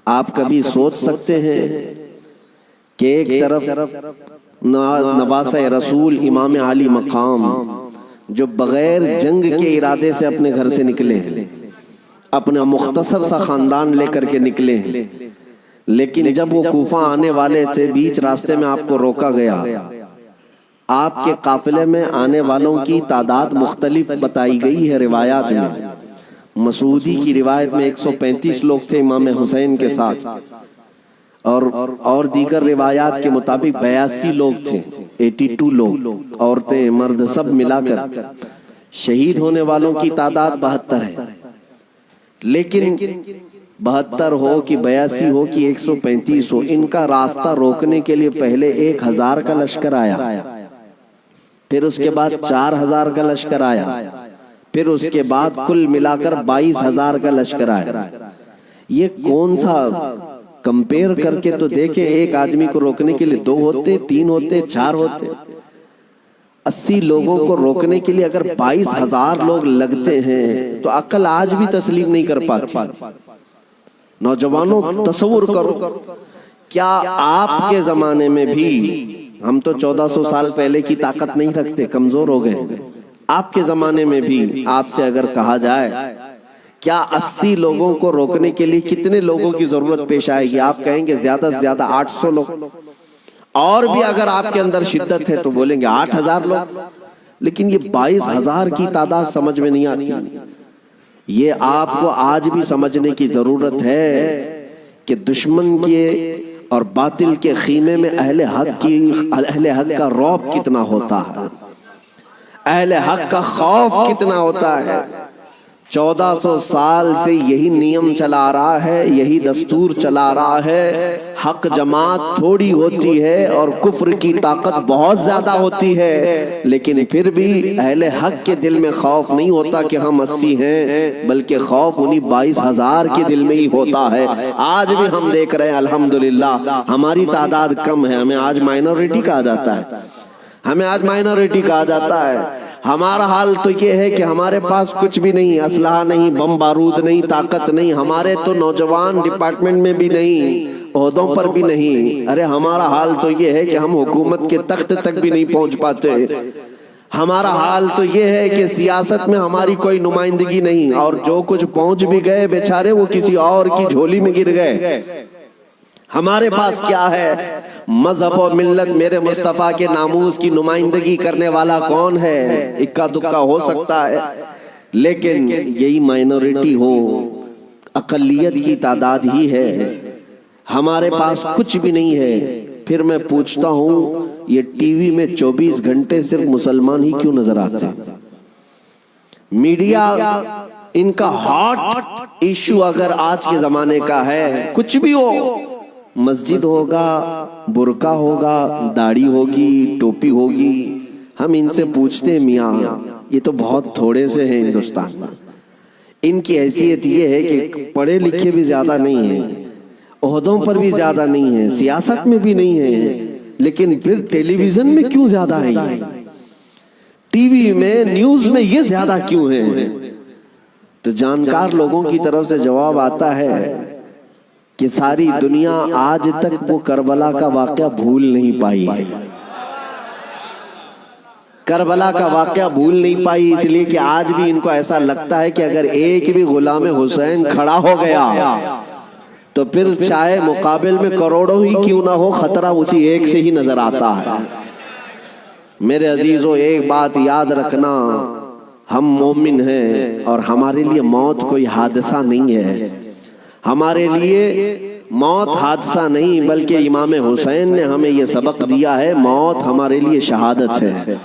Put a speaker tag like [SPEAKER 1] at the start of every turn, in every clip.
[SPEAKER 1] آپ کبھی سوچ سکتے ہیں کہ ایک طرف نواسہ رسول امام عالی مقام جو بغیر جنگ کے ارادے سے اپنے گھر سے نکلے ہیں، اپنا مختصر سا خاندان لے کر کے نکلے ہیں، لیکن جب وہ کوفہ آنے والے تھے بیچ راستے میں آپ کو روکا گیا. آپ کے قافلے میں آنے والوں کی تعداد مختلف بتائی گئی ہے روایات میں. مسعودی کی روایت میں 135 لوگ تھے امام حسین کے ساتھ، اور دیگر روایات کے مطابق 82 لوگ تھے، 82 لوگ، عورتیں مرد سب ملا کر. شہید ہونے والوں کی تعداد 72 ہے. لیکن 72 ہو کہ 82 ہو کہ 135 ہو، ان کا راستہ روکنے کے لیے پہلے 1000 کا لشکر آیا، پھر اس کے بعد 4000 کا لشکر آیا، پھر اس کے بعد کل ملا کر 22000 کا لشکر آیا. یہ کون سا کمپیر کر کے تو دیکھیں، ایک آدمی کو روکنے کے لیے 2 ہوتے، 3 ہوتے، 4 ہوتے. 80 لوگوں کو روکنے کے لیے اگر 22000 لوگ لگتے ہیں تو عقل آج بھی تسلیم نہیں کر پاتی. نوجوانوں تصور کرو، کیا آپ کے زمانے میں بھی، ہم تو 1400 سال پہلے کی طاقت نہیں رکھتے، کمزور ہو گئے، آپ کے زمانے میں بھی آپ سے اگر کہا جائے کیا 80 لوگوں کو روکنے کے لیے کتنے لوگوں کی ضرورت پیش آئے گی؟ آپ کہیں گے زیادہ سے زیادہ 800 لوگ، اور بھی اگر آپ کے اندر شدت ہے تو بولیں گے 8000 لوگ. لیکن یہ 22000 کی تعداد سمجھ میں نہیں آتی. یہ آپ کو آج بھی سمجھنے کی ضرورت ہے کہ دشمن کے اور باطل کے خیمے میں اہل حق کا رعب کتنا ہوتا ہے، اہل حق کا خوف کتنا ہوتا ہے. 1400 سال سے یہی نیم چلا رہا ہے، یہی دستور چلا رہا ہے. حق جماعت تھوڑی ہوتی ہے اور کفر کی طاقت بہت زیادہ ہوتی ہے، لیکن پھر بھی اہل حق کے دل میں خوف نہیں ہوتا کہ ہم 80 ہیں، بلکہ خوف انہی 22000 کے دل میں ہی ہوتا ہے. آج بھی ہم دیکھ رہے ہیں الحمدللہ ہماری تعداد کم ہے، ہمیں آج مائنورٹی کہا جاتا ہے، ہمیں آج مائنورٹی کہا جاتا ہے. ہمارا حال تو یہ ہے کہ ہمارے پاس کچھ بھی نہیں، اسلحہ نہیں، بم بارود نہیں، طاقت نہیں. ہمارے تو نوجوان ڈپارٹمنٹ میں بھی نہیں، عہدوں پر بھی نہیں. ارے ہمارا حال تو یہ ہے کہ ہم حکومت کے تخت تک بھی نہیں پہنچ پاتے. ہمارا حال تو یہ ہے کہ سیاست میں ہماری کوئی نمائندگی نہیں، اور جو کچھ پہنچ بھی گئے بیچارے وہ کسی اور کی جھولی میں گر گئے. ہمارے پاس کیا ہے؟ مذہب و ملت میرے مصطفیٰ کے ناموس کی نمائندگی کرنے والا کون ہے؟ اکا دکا ہو سکتا ہے، لیکن یہی مائنورٹی ہو، اقلیت کی تعداد ہی ہے. ہمارے پاس کچھ بھی نہیں ہے. پھر میں پوچھتا ہوں یہ ٹی وی میں 24 گھنٹے صرف مسلمان ہی کیوں نظر آتے ہیں؟ میڈیا ان کا ہاٹ ایشو اگر آج کے زمانے کا ہے، کچھ بھی ہو، مسجد ہوگا، برقع ہوگا، داڑھی ہوگی، ٹوپی ہوگی، ہم ان سے پوچھتے ہیں میاں یہ تو بہت تھوڑے سے ہیں ہندوستان میں. ان کی حیثیت یہ ہے کہ پڑھے لکھے بھی زیادہ نہیں ہیں، عہدوں پر بھی زیادہ نہیں ہیں، سیاست میں بھی نہیں ہیں، لیکن پھر ٹیلی ویژن میں کیوں زیادہ ہیں؟ ٹی وی میں، نیوز میں یہ زیادہ کیوں ہیں؟ تو جانکار لوگوں کی طرف سے جواب آتا ہے کہ ساری دنیا آج تک وہ کربلا کا واقعہ بھول نہیں پائی ہے. کربلا کا واقعہ بھول نہیں پائی اس لیے کہ آج بھی ان کو ایسا لگتا ہے کہ اگر ایک بھی غلام حسین کھڑا ہو گیا تو پھر چاہے مقابل میں کروڑوں ہی کیوں نہ ہو، خطرہ اسی ایک سے ہی نظر آتا ہے. میرے عزیزو ایک بات یاد رکھنا، ہم مومن ہیں اور ہمارے لیے موت کوئی حادثہ نہیں ہے. ہمارے لیے موت حادثہ نہیں بلکہ امام حسین نے ہمیں یہ سبق دیا ہے، موت ہمارے لیے شہادت ہے.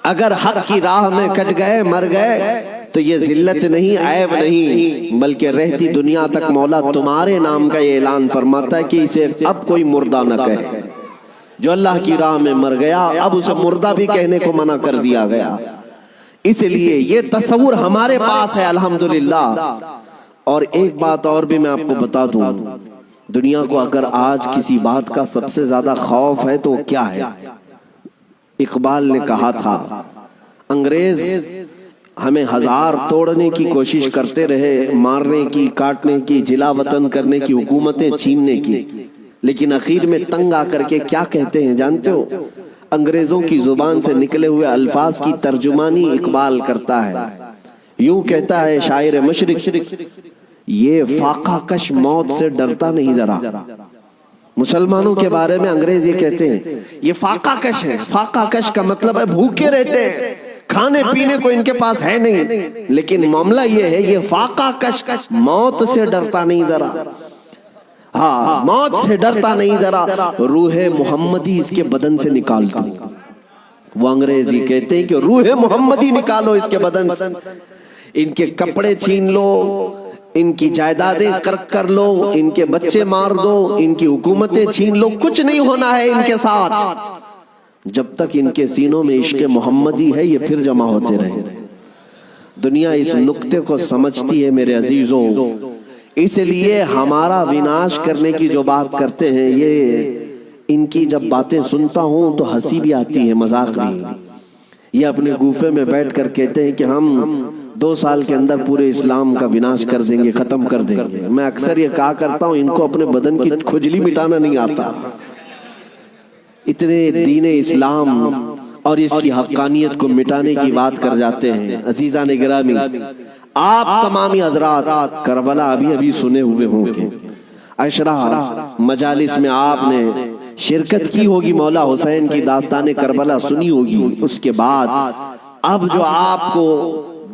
[SPEAKER 1] اگر حق کی راہ میں کٹ گئے، مر گئے تو یہ ذلت نہیں، عیب نہیں، بلکہ رہتی دنیا تک مولا تمہارے نام کا یہ اعلان فرماتا ہے کہ اسے اب کوئی مردہ نہ کہے. جو اللہ کی راہ میں مر گیا اب اسے مردہ بھی کہنے کو منع کر دیا گیا. اس لیے یہ تصور ہمارے پاس ہے الحمدللہ. اور ایک بات اور بھی میں آپ کو بتا دوں، دنیا کو اگر آج کسی بات کا سب سے زیادہ خوف ہے تو کیا ہے؟ اقبال نے کہا تھا، انگریز ہمیں ہزار توڑنے کی کوشش کرتے رہے، مارنے کی، کاٹنے کی، جلا وطن کرنے کی، حکومتیں چھیننے کی، لیکن اخیر میں تنگ آ کر کے کیا کہتے ہیں جانتے ہو؟ انگریزوں کی زبان سے نکلے ہوئے الفاظ کی ترجمانی اقبال کرتا ہے، یوں کہتا ہے شاعر مشرق، یہ فاقہ کش موت سے ڈرتا نہیں ذرا۔ مسلمانوں کے بارے میں انگریز یہ کہتے ہیں یہ فاقہ کش ہے۔ فاقہ کش کا مطلب ہے بھوکے رہتے ہیں، کھانے پینے کو ان کے پاس ہے نہیں، لیکن معاملہ یہ ہے یہ فاقہ کش موت سے ڈرتا نہیں ذرا۔ ہاں، موت سے ڈرتا نہیں ذرا، روح محمدی اس کے بدن سے نکالتا۔ وہ انگریزی کہتے ہیں کہ روح محمدی نکالو اس کے بدن سے، ان کے کپڑے چھین لو، ان کی جائیدادیں کرک کر لو، ان کے بچے مار دو، ان کی حکومتیں چھین لو، کچھ نہیں ہونا ہے ان کے ساتھ جب تک ان کے سینوں میں عشق محمدی ہے، یہ پھر جمع ہوتے رہے۔ دنیا اس نقطے کو سمجھتی ہے میرے عزیزوں، اس لیے ہمارا وناش کرنے کی جو بات کرتے ہیں، یہ ان کی جب باتیں سنتا ہوں تو ہنسی بھی آتی ہے، مذاق بھی۔ یہ اپنے گوفے میں بیٹھ کر کہتے ہیں کہ ہم 2 سال کے اندر پورے اسلام کا وناش کر دیں گے، ختم کر دیں گے۔ میں اکثر یہ کہا کرتا ہوں ان کو اپنے بدن کی کھجلی مٹانا نہیں آتا، اتنے دین اسلام اور اس کی حقانیت کو مٹانے کی بات کر جاتے ہیں۔ عزیزان گرامی، آپ تمامی حضرات کربلا ابھی سنے ہوئے ہوں گے، عشرہ مجالس میں آپ نے شرکت کی ہوگی، مولا حسین کی داستان کربلا سنی ہوگی۔ اس کے بعد اب جو آپ کو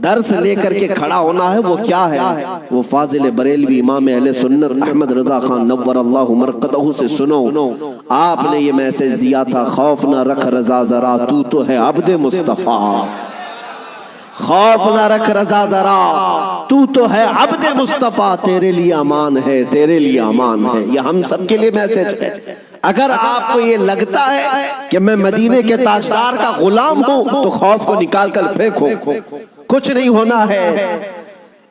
[SPEAKER 1] درس لے کر کے کھڑا ہونا ہے وہ کیا ہے؟ وہ فاضل بریلوی امام اہل سنت احمد رضا خان نور اللہ مرقدہ سے سنو۔ آپ نے یہ میسج دیا تھا، خوف نہ رکھ رضا ذرا، تو تو ہے عبد مصطفیٰ۔ خوف نہ رکھ رضا ذرا، تو تو ہے عبد مصطفیٰ، تیرے لیے امان ہے، تیرے لیے امان ہے۔ یہ ہم سب کے لیے میسج ہے۔ اگر آپ کو یہ لگتا ہے کہ میں مدینے کے تاجدار کا غلام ہوں تو خوف کو نکال کر پھینکو، کچھ نہیں ہونا ہے۔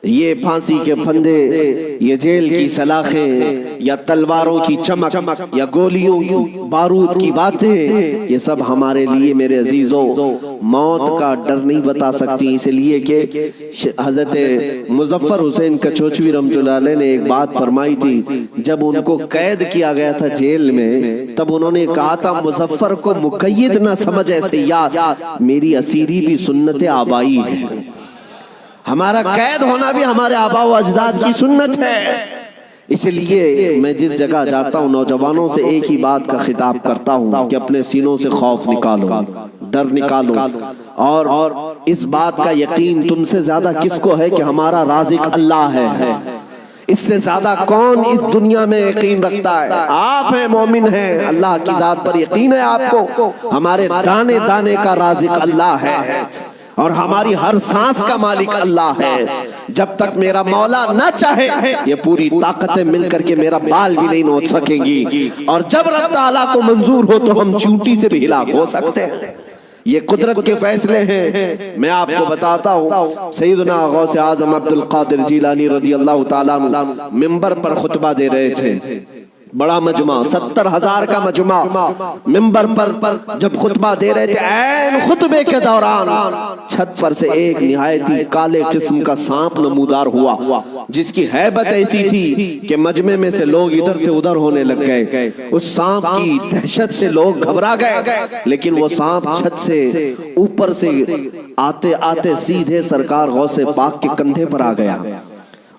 [SPEAKER 1] یہ پھانسی کے پھندے، یہ جیل کی سلاخیں، یا تلواروں کی چمک، یا گولیوں بارود کی باتیں، یہ سب ہمارے لیے میرے عزیزوں موت کا ڈر نہیں بتا سکتی۔ اس لیے کہ حضرت مظفر حسین کچوچوی رحمۃ اللہ علیہ نے ایک بات فرمائی تھی، جب ان کو قید کیا گیا تھا جیل میں، تب انہوں نے کہا تھا مظفر کو مقید نہ سمجھ اے سیاد، میری اسیری بھی سنت آبائی ہے۔ ہمارا قید ہونا بھی ہمارے آبا و اجداد کی سنت ہے۔ اس لیے میں جس جگہ جاتا ہوں نوجوانوں سے ایک ہی بات کا خطاب کرتا ہوں کہ اپنے سینوں سے خوف نکالو، ڈر نکالو، اور اس بات کا یقین تم سے زیادہ کس کو ہے کہ ہمارا رازق اللہ ہے؟ اس سے زیادہ کون اس دنیا میں یقین رکھتا ہے؟ آپ ہیں، مومن ہیں، اللہ کی ذات پر یقین ہے آپ کو۔ ہمارے دانے دانے کا رازق اللہ ہے، اور ہماری ہر سانس کا مالک اللہ ہے۔ جب تک میرا مولا نہ چاہے یہ پوری طاقتیں مل کر کے میرا بال بھی نہیں نوچ سکیں گی، اور جب رب تعالیٰ کو منظور ہو تو ہم چونٹی سے بھی ہلاک ہو سکتے ہیں۔ یہ قدرت کے فیصلے ہیں۔ میں آپ کو بتاتا ہوں، سیدنا غوث اعظم عبد القادر جیلانی رضی اللہ تعالیٰ عنہ منبر پر خطبہ دے رہے تھے، بڑا مجمع، 70,000 کا مجمع، منبر پر جب خطبہ دے رہے تھے، عین خطبے کے دوران چھت پر سے ایک نہایت ہی کالے قسم کا سانپ نمودار ہوا، جس کی ہیبت ایسی تھی کہ مجمع میں سے لوگ ادھر سے ادھر ہونے لگ گئے۔ اس سانپ کی دہشت سے لوگ گھبرا گئے، لیکن وہ سانپ چھت سے اوپر سے آتے آتے سیدھے سرکار غوث پاک کے کندھے پر آ گیا۔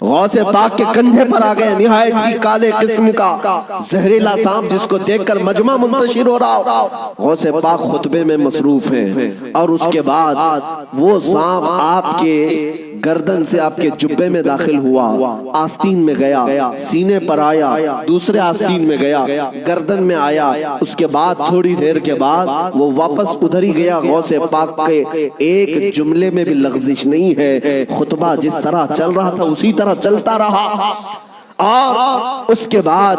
[SPEAKER 1] غوث پاک کے کندھے پر آ گئے، نہایت ہی کالے قسم کا زہریلا سانپ، جس کو دیکھ کر مجمع منتشر ہو رہا۔ غوث پاک خطبے میں مصروف ہیں، اور اس کے بعد وہ سانپ آپ کے گردن سے آپ کے جبے میں داخل ہوا، آستین میں گیا، سینے پر آیا، دوسرے آستین میں گیا، گردن میں آیا۔ اس کے بعد تھوڑی دیر کے بعد وہ واپس ادھر ہی گیا۔ غوث پاک کے ایک جملے میں بھی لغزش نہیں ہے، خطبہ جس طرح چل رہا تھا اسی طرح چلتا رہا۔ اور اس کے بعد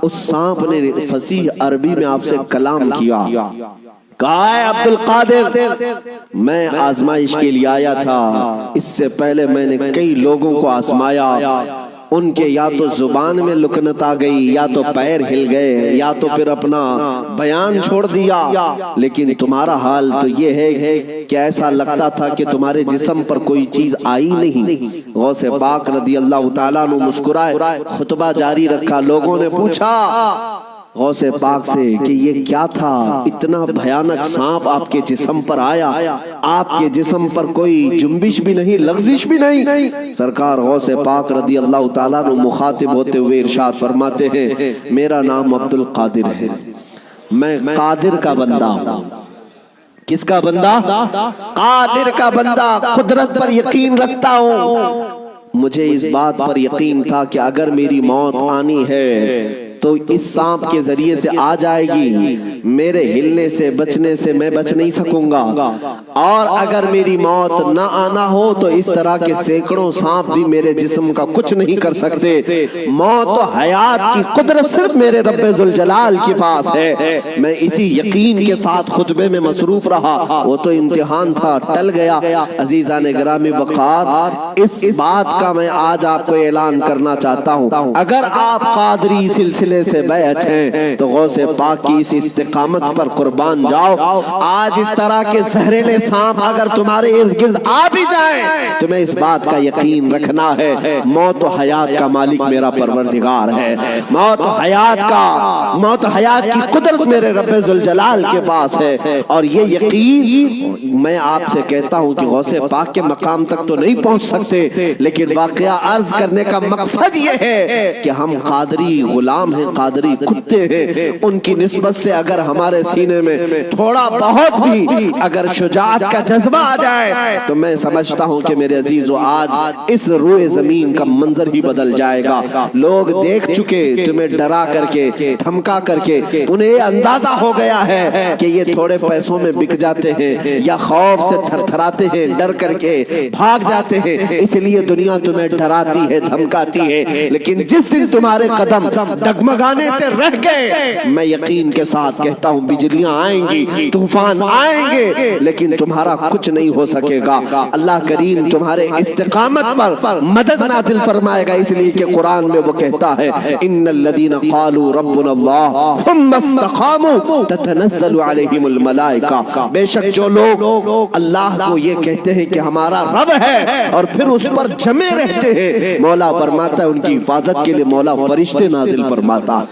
[SPEAKER 1] اس سانپ نے فصیح عربی میں آپ سے کلام کیا، کہا ہے عبد القادر، میں آزمائش کے لیے آیا تھا، اس سے پہلے میں نے کئی لوگوں کو آزمایا، ان کے یا تو زبان میں لکنت آ گئی، یا تو پیر ہل گئے، یا تو پھر اپنا بیان چھوڑ دیا، لیکن تمہارا حال تو یہ ہے کہ ایسا لگتا تھا کہ تمہارے جسم پر کوئی چیز آئی نہیں۔ غوث پاک رضی اللہ تعالیٰ عنہ مسکرائے، خطبہ جاری رکھا۔ لوگوں نے پوچھا غوث پاک سے کہ یہ کیا تھا، اتنا بھیانک سانپ آپ کے جسم پر آیا، آپ کے جسم پر کوئی جنبش بھی نہیں، لغزش بھی نہیں۔ سرکار غوث پاک رضی اللہ تعالیٰ عنہ مخاطب ہوتے ہوئے ارشاد فرماتے ہیں، میرا نام عبد القادر ہے، میں قادر کا بندہ ہوں۔ کس کا بندہ؟ قادر کا بندہ، قدرت پر یقین رکھتا ہوں۔ مجھے اس بات پر یقین تھا کہ اگر میری موت آنی ہے تو اس سانپ کے ذریعے سے آ جائے گی، میرے ہلنے سے بچنے سے میں بچ نہیں سکوں گا، اور اگر میری موت نہ آنا ہو تو اس طرح کے سینکڑوں سانپ بھی میرے جسم کا کچھ نہیں کر سکتے۔ موت و حیات کی قدرت صرف میرے رب ذوالجلال کے پاس ہے۔ میں اسی یقین کے ساتھ خطبے میں مصروف رہا، وہ تو امتحان تھا، ٹل گیا۔ عزیزان گرامی وقار، اس بات کا میں آج آپ کو اعلان کرنا چاہتا ہوں، اگر آپ قادری سلسلے سے بیعت ہیں تو غوث پاک کی اس استقامت پر قربان جاؤ۔ آج اس طرح کے زہریلے سانپ اگر تمہارے ارد گرد آ بھی جائیں، تمہیں اس بات کا یقین رکھنا ہے، موت و حیات کا مالک میرا پروردگار ہے، موت و حیات کی قدرت میرے رب ذوالجلال کے پاس ہے۔ اور یہ یقین میں آپ سے کہتا ہوں کہ غوث پاک کے مقام تک تو نہیں پہنچ سکتے، لیکن واقعہ عرض کرنے کا مقصد یہ ہے کہ ہم قادری غلام ہیں، قادری کتے ہیں۔ ان کی نسبت سے اگر ہمارے سینے میں تھوڑا بہت بھی اگر شجاعت کا جذبہ آ جائے تو میں سمجھتا ہوں کہ میرے عزیزو آج اس روئے زمین کا منظر ہی بدل جائے گا۔ لوگ دیکھ چکے تمہیں ڈرا کر کے، دھمکا کر کے، انہیں یہ اندازہ ہو گیا ہے کہ یہ تھوڑے پیسوں میں بک جاتے ہیں یا خوف سے تھر تھراتے ہیں، ڈر کر کے بھاگ جاتے ہیں، اس لیے دنیا تمہیں ڈراتی ہے، دھمکاتی ہے۔ لیکن جس دن تمہارے قدم ڈگمگانے سے رہ گئے، میں یقین کے ساتھ کہتا ہوں بجلیاں آئیں گی، طوفان آئیں گے، لیکن تمہارا کچھ نہیں ہو سکے گا۔ اللہ کریم تمہارے استقامت پر مدد نازل فرمائے گا، اس لیے کہ قرآن میں وہ کہتا ہے ان الذین قالوا ربنا اللہ ثم استقاموا تتنزل علیہم الملائکہ، بے شک جو لوگ اللہ کو یہ کہتے ہیں کہ ہمارا رب ہے اور پھر اس پر جمے رہتے ہیں، مولا فرماتا ہے ان کی حفاظت کے لیے مولا فرشتے نازل فرماتا۔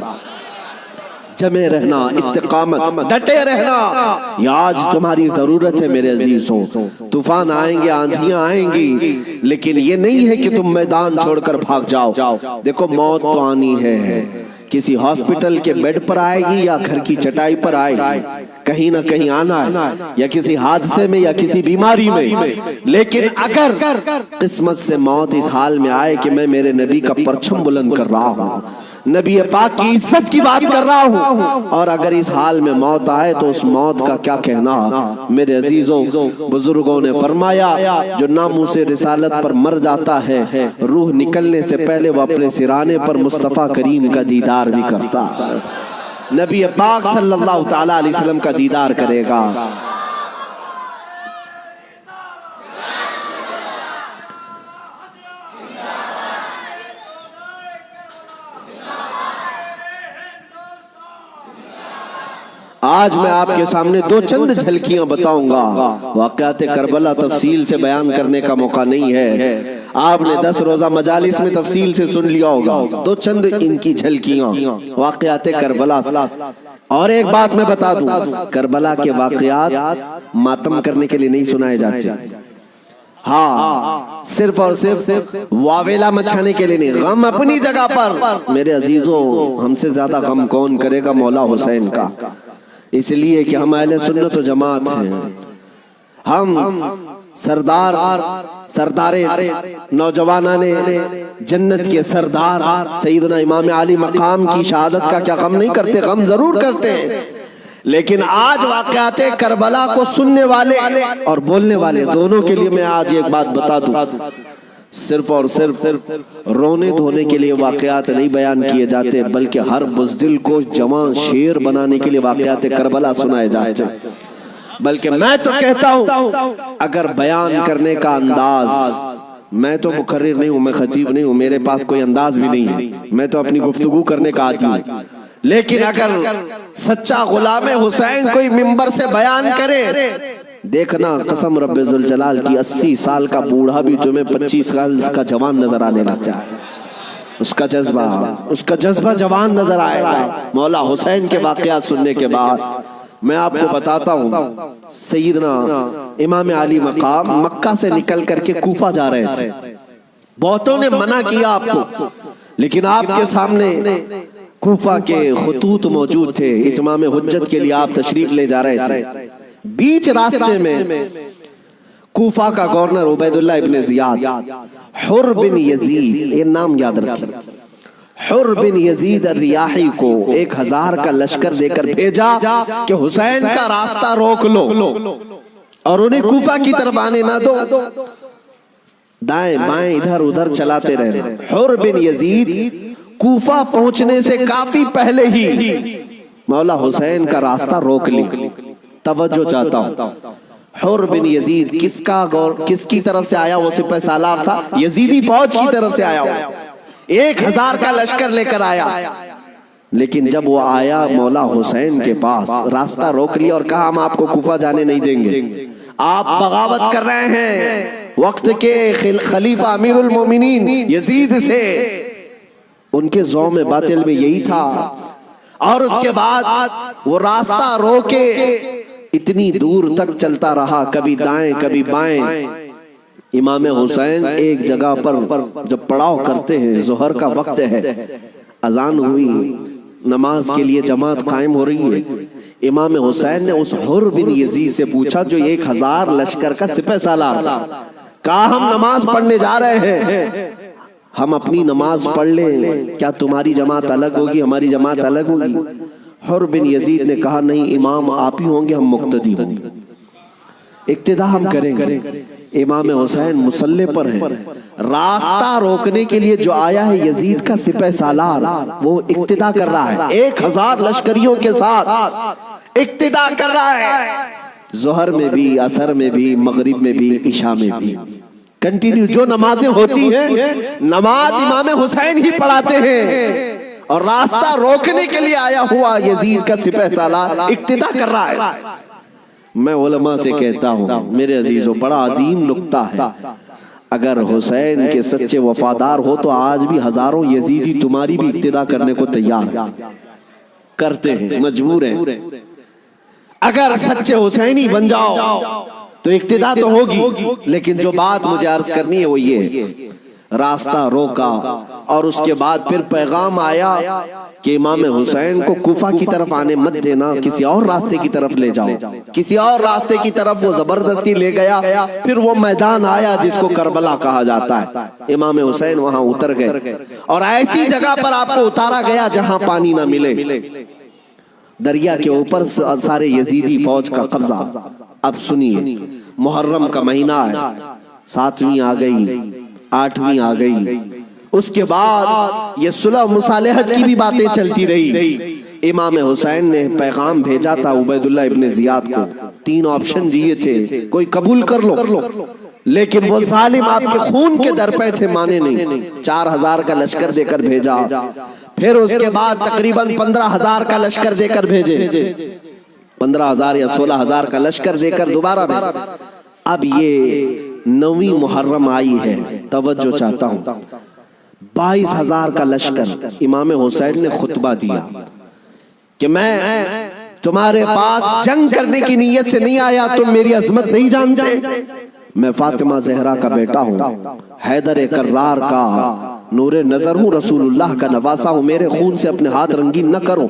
[SPEAKER 1] جمے رہنا، استقامت، ڈٹے رہنا، یہ آج تمہاری ضرورت ہے میرے عزیزوں۔ طوفان آئیں گے، آندھیاں آئیں گی، لیکن یہ نہیں ہے کہ تم میدان چھوڑ کر بھاگ جاؤ۔ دیکھو موت تو آنی ہے، کسی ہاسپٹل کے بیڈ پر آئے گی یا گھر کی چٹائی پر آئے گی، کہیں نہ کہیں آنا ہے، یا کسی حادثے میں یا کسی بیماری میں۔ لیکن اگر قسمت سے موت اس حال میں آئے کہ میں میرے نبی کا پرچم بلند کر رہا ہوں، نبی پاک کی عزت کی بات کر رہا ہوں، اور اگر اس حال میں موت آئے تو اس موت کا کیا کہنا؟ میرے عزیزوں، بزرگوں نے فرمایا جو ناموس رسالت پر مر جاتا ہے، روح نکلنے سے پہلے وہ اپنے سرانے پر مصطفیٰ کریم کا دیدار بھی کرتا ہے، نبی پاک صلی اللہ تعالیٰ علیہ وسلم کا دیدار کرے گا۔ آج میں آپ کے سامنے دو چند جھلکیاں بتاؤں گا، واقعات کربلا تفصیل سے بیان کرنے کا موقع نہیں ہے، آپ نے 10 روزہ مجالس میں تفصیل سے سن لیا ہوگا، دو چند ان کی جھلکیاں واقعات کربلا۔ اور ایک بات میں بتا دوں، کربلا کے واقعات ماتم کرنے کے لیے نہیں سنائے جاتے، ہاں صرف اور صرف واویلا مچھانے کے لیے نہیں، غم اپنی جگہ پر۔ میرے عزیزوں، ہم سے زیادہ غم کون کرے گا؟ مولا حسین کا، اس لیے کہ ہم اہل سنت و جماعت ہیں، ہم سردار نوجوانان جنت کے سردار سیدنا امام علی مقام کی شہادت کا کیا غم نہیں کرتے؟ غم ضرور کرتے ہیں، لیکن آج واقعات کربلا کو سننے والے اور بولنے والے دونوں کے لیے میں آج ایک بات بتا دوں، صرف اور صرف رونے دھونے کے لیے واقعات نہیں بیان کیے جاتے، بلکہ ہر بزدل کو جوان شیر بنانے کے لیے واقعات کربلا سنائے جاتے۔ بلکہ میں تو کہتا ہوں اگر بیان کرنے کا انداز میں تو مقرر نہیں ہوں، میں خطیب نہیں ہوں، میرے پاس کوئی انداز بھی نہیں ہے، میں تو اپنی گفتگو کرنے کا عادی ہوں، لیکن اگر سچا غلام حسین کوئی منبر سے بیان کرے، دیکھنا قسم رب ذوالجلال کی 80 سال کا بوڑھا بھی تمہیں 25 سال کا جوان نظر آنے لگ جائے، اس کا جذبہ جوان نظر آئے گا۔ مولا حسین کے واقعات سننے کے بعد میں آپ کو بتاتا ہوں، سیدنا امام علی مقام مکہ سے نکل کر کے کوفہ جا رہے تھے، بہتوں نے منع کیا آپ کو، لیکن آپ کے سامنے کوفہ کے خطوط موجود تھے، اتمام حجت کے لیے آپ تشریف لے جا رہے تھے۔ بیچ راستے میں کوفہ کا گورنر عبید اللہ ابن زیاد، حر بن یزید، یہ نام یاد رکھیں، حر بن یزید الریاحی کو 1000 کا لشکر دے کر بھیجا کہ حسین کا راستہ روک لو اور انہیں کوفہ کی طرف آنے نہ دو، دائیں بائیں ادھر ادھر چلاتے رہے۔ حر بن یزید کوفہ پہنچنے سے کافی پہلے ہی مولا حسین کا راستہ روک لی۔ توجہ چاہتا ہوں، حر بن یزید کس کی طرف سے آیا؟ وہ سپہ سالار تھا، یزیدی فوج کی طرف سے آیا، 1000 کا لشکر لے کر آیا، لیکن جب وہ آیا مولا حسین کے پاس، راستہ روک لیا اور کہا ہم آپ کو کوفہ جانے نہیں دیں گے، آپ بغاوت کر رہے ہیں وقت کے خلیفہ امیر المومنین یزید سے۔ ان کے زوم باطل میں یہی تھا، اور اس کے بعد وہ راستہ روکے اتنی دور تک چلتا رہا، کبھی دائیں کبھی بائیں۔ امام حسین ایک جگہ پر جب پڑاؤ کرتے ہیں، ظہر کا وقت ہے، اذان ہوئی، نماز کے لیے جماعت قائم ہو رہی ہے، امام حسین نے اس حر بن یزید سے پوچھا جو 1000 لشکر کا سپہ سالار تھا، کہا ہم نماز پڑھنے جا رہے ہیں، ہم اپنی نماز پڑھ لیں، کیا تمہاری جماعت الگ ہوگی ہماری جماعت الگ ہوگی؟ حر بن یزید نے کہا نہیں، امام آپ ہی ہوں گے، ہم مقتدی ہوں گے، اقتداء ہم کریں گے۔ امام حسین مصلی پر ہیں، راستہ روکنے کے لیے جو آیا ہے یزید کا سپہ سالار، وہ اقتداء کر رہا ہے، 1000 لشکریوں کے ساتھ اقتداء کر رہا ہے، ظہر میں بھی، عصر میں بھی، مغرب میں بھی، عشاء میں بھی، کنٹینیو جو نمازیں ہوتی ہیں نماز امام حسین ہی پڑھاتے ہیں، اور راستہ روکنے کے لیے آیا ہوا یزید کا سپہ سالار اقتداء کر رہا ہے۔ میں علماء سے کہتا ہوں میرے عزیزو، بڑا عظیم نکتہ ہے، اگر حسین کے سچے وفادار ہو تو آج بھی ہزاروں یزیدی تمہاری بھی اقتداء کرنے کو تیار کرتے ہیں، مجبور ہیں۔ اگر سچے حسینی بن جاؤ تو اقتداء تو ہوگی، لیکن جو بات مجھے عرض کرنی ہے وہ یہ، راستہ روکا اور اس کے بعد پھر پیغام آیا کہ امام حسین کو کوفہ کی طرف آنے مت دینا، کسی اور راستے کی طرف لے جاؤ، کسی اور راستے کی طرف وہ زبردستی لے گیا۔ پھر وہ میدان آیا جس کو کربلا کہا جاتا ہے، امام حسین وہاں اتر گئے اور ایسی جگہ پر آپ کو اتارا گیا جہاں پانی نہ ملے، دریا کے اوپر سارے یزیدی فوج کا قبضہ۔ اب سنیے، محرم کا مہینہ ہے، 7ویں آ گئی، 8ویں آ گئی، اس کے بعد یہ صلح مصالحت کی بھی باتیں چلتی رہی۔ امام حسین نے پیغام بھیجا تھا عبید اللہ ابن زیاد کو، 3 آپشن دیے تھے، کوئی قبول کر لو، لیکن وہ ظالم آپ کے خون کے در پہ تھے، مانے نہیں، 4000 کا لشکر دے کر بھیجا، پھر اس کے بعد تقریباً 15000 کا لشکر دے کر بھیجے، 15000 یا 16000 کا لشکر دے کر دوبارہ بھیجے۔ اب یہ 9ویں محرم آئی ہے، توجہ چاہتا ہوں، 22000 کا لشکر، امام حسین نے خطبہ دیا کہ میں تمہارے پاس جنگ کرنے کی نیت سے نہیں آیا، تم میری عظمت نہیں جانتے، میں فاطمہ زہرا کا بیٹا ہوں، حیدر کرار کا نور نظر ہوں، رسول اللہ کا نواسا ہوں، میرے خون سے اپنے ہاتھ رنگین نہ کرو،